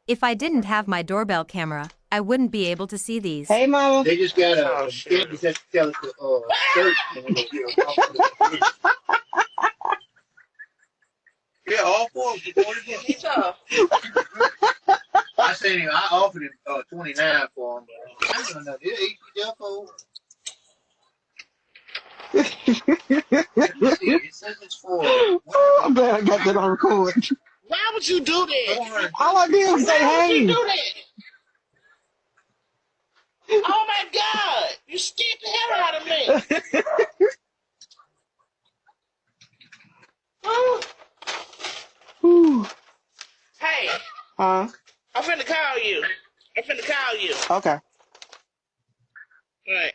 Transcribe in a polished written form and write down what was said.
If I didn't have my doorbell camera, I wouldn't be able to see these. Hey, mama. They just got a thing that tell us to search and then yeah, all four of them. I said him, I offered him 29 for him. I don't know. This it says it's for. I'm glad I got that on record. Why would you do that? All I did was say, Why would you hey. do that? Oh my God! You scared the hell out of me. Whew. Hey, Huh? I'm finna call you. Okay. All right.